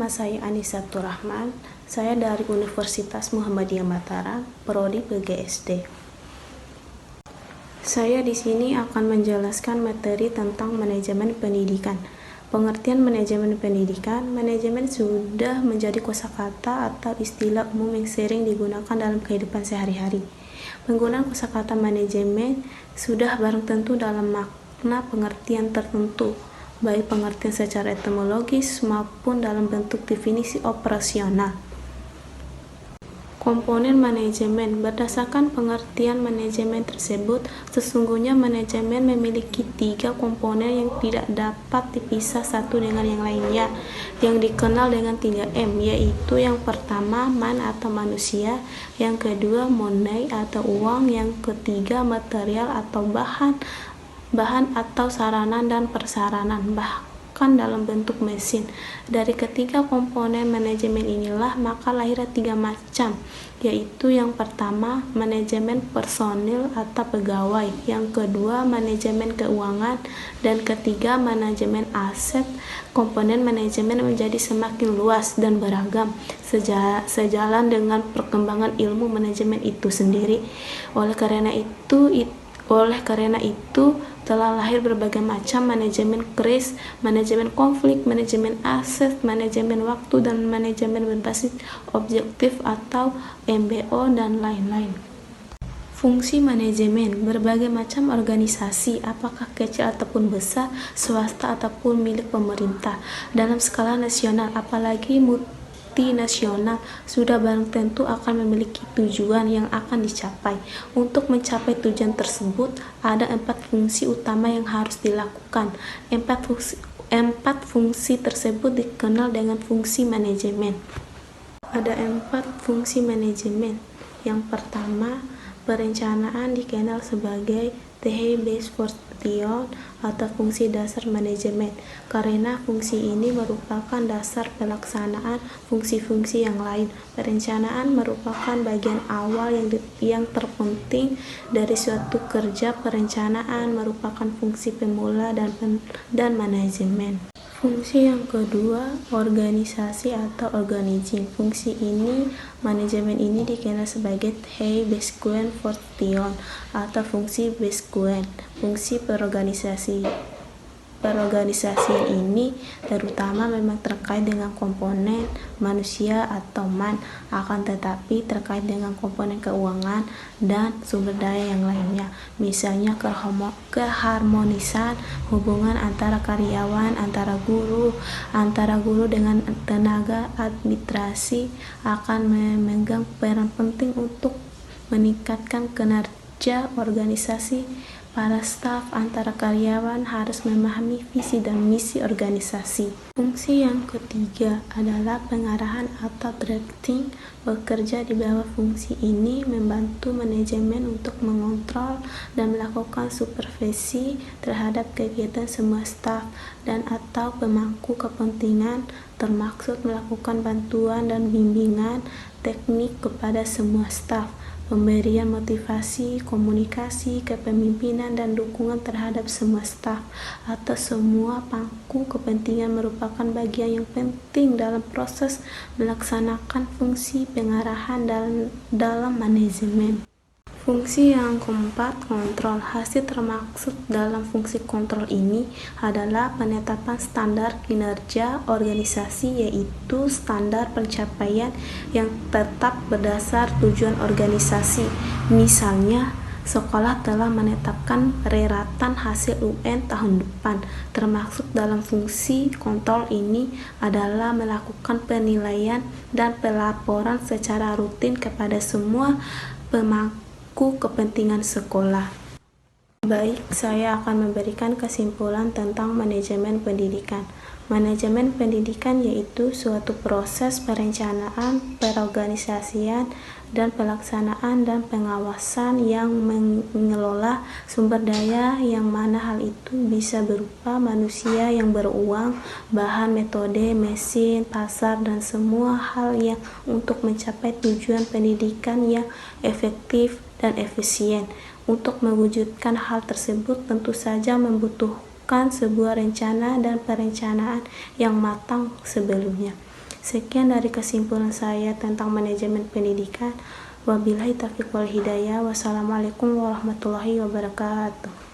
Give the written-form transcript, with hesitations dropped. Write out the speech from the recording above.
Nama saya Anissa Turahman. Saya dari Universitas Muhammadiyah Mataram, Prodi PGSD. Saya di sini akan menjelaskan materi tentang manajemen pendidikan. Pengertian manajemen pendidikan, manajemen sudah menjadi kosakata atau istilah umum yang sering digunakan dalam kehidupan sehari-hari. Penggunaan kosakata manajemen sudah barang tentu dalam makna pengertian tertentu, baik pengertian secara etimologis maupun dalam bentuk definisi operasional. Komponen manajemen. Berdasarkan pengertian manajemen tersebut, sesungguhnya manajemen memiliki 3 komponen yang tidak dapat dipisah satu dengan yang lainnya, yang dikenal dengan 3M, yaitu yang pertama man atau manusia, yang kedua money atau uang, yang ketiga material atau bahan atau sarana dan persaranan, bahkan dalam bentuk mesin. Dari ketiga komponen manajemen inilah maka lahir 3 macam, yaitu yang pertama manajemen personil atau pegawai, yang kedua manajemen keuangan, dan ketiga manajemen aset. Komponen manajemen menjadi semakin luas dan beragam sejalan dengan perkembangan ilmu manajemen itu sendiri. Oleh karena itu telah lahir berbagai macam manajemen kris, manajemen konflik, manajemen aset, manajemen waktu, dan manajemen berbasis objektif atau MBO, dan lain-lain. Fungsi manajemen. Berbagai macam organisasi, apakah kecil ataupun besar, swasta ataupun milik pemerintah, dalam skala nasional apalagi multinasional, sudah barang tentu akan memiliki tujuan yang akan dicapai. Untuk mencapai tujuan tersebut, ada 4 fungsi utama yang harus dilakukan. 4 fungsi tersebut dikenal dengan fungsi manajemen. Ada 4 fungsi manajemen. Yang pertama, perencanaan dikenal sebagai the base function atau fungsi dasar manajemen, karena fungsi ini merupakan dasar pelaksanaan fungsi-fungsi yang lain. Perencanaan merupakan bagian awal yang terpenting dari suatu kerja. Perencanaan merupakan fungsi pemula dan manajemen. Fungsi yang kedua, organisasi atau organizing. Fungsi ini, manajemen ini dikenal sebagai the basecamp function atau fungsi basecamp, fungsi perorganisasian ini terutama memang terkait dengan komponen manusia atau man, akan tetapi terkait dengan komponen keuangan dan sumber daya yang lainnya, misalnya keharmonisan hubungan antara karyawan, antara guru dengan tenaga administrasi akan memegang peran penting untuk meningkatkan kinerja organisasi. Para staf antara karyawan harus memahami visi dan misi organisasi. Fungsi yang ketiga adalah pengarahan atau directing. Bekerja di bawah fungsi ini membantu manajemen untuk mengontrol dan melakukan supervisi terhadap kegiatan semua staf dan atau pemangku kepentingan, termaksud melakukan bantuan dan bimbingan teknik kepada semua staf, pemberian motivasi, komunikasi, kepemimpinan, dan dukungan terhadap semua staf atau semua pangku kepentingan merupakan bagian yang penting dalam proses melaksanakan fungsi pengarahan dalam manajemen. Fungsi yang keempat, kontrol. Hasil termaksud dalam fungsi kontrol ini adalah penetapan standar kinerja organisasi, yaitu standar pencapaian yang tetap berdasar tujuan organisasi. Misalnya, sekolah telah menetapkan reratan hasil UN tahun depan. Termaksud dalam fungsi kontrol ini adalah melakukan penilaian dan pelaporan secara rutin kepada semua pemangku kepentingan sekolah. Baik, saya akan memberikan kesimpulan tentang manajemen pendidikan. Manajemen pendidikan yaitu suatu proses perencanaan, perorganisasian, dan pelaksanaan dan pengawasan yang mengelola sumber daya, yang mana hal itu bisa berupa manusia yang beruang, bahan, metode, mesin, pasar, dan semua hal yang untuk mencapai tujuan pendidikan yang efektif dan efisien. Untuk mewujudkan hal tersebut tentu saja membutuhkan sebuah rencana dan perencanaan yang matang sebelumnya. Sekian dari kesimpulan saya tentang manajemen pendidikan. Wabillahi taufiq wal hidayah. Wassalamualaikum warahmatullahi wabarakatuh.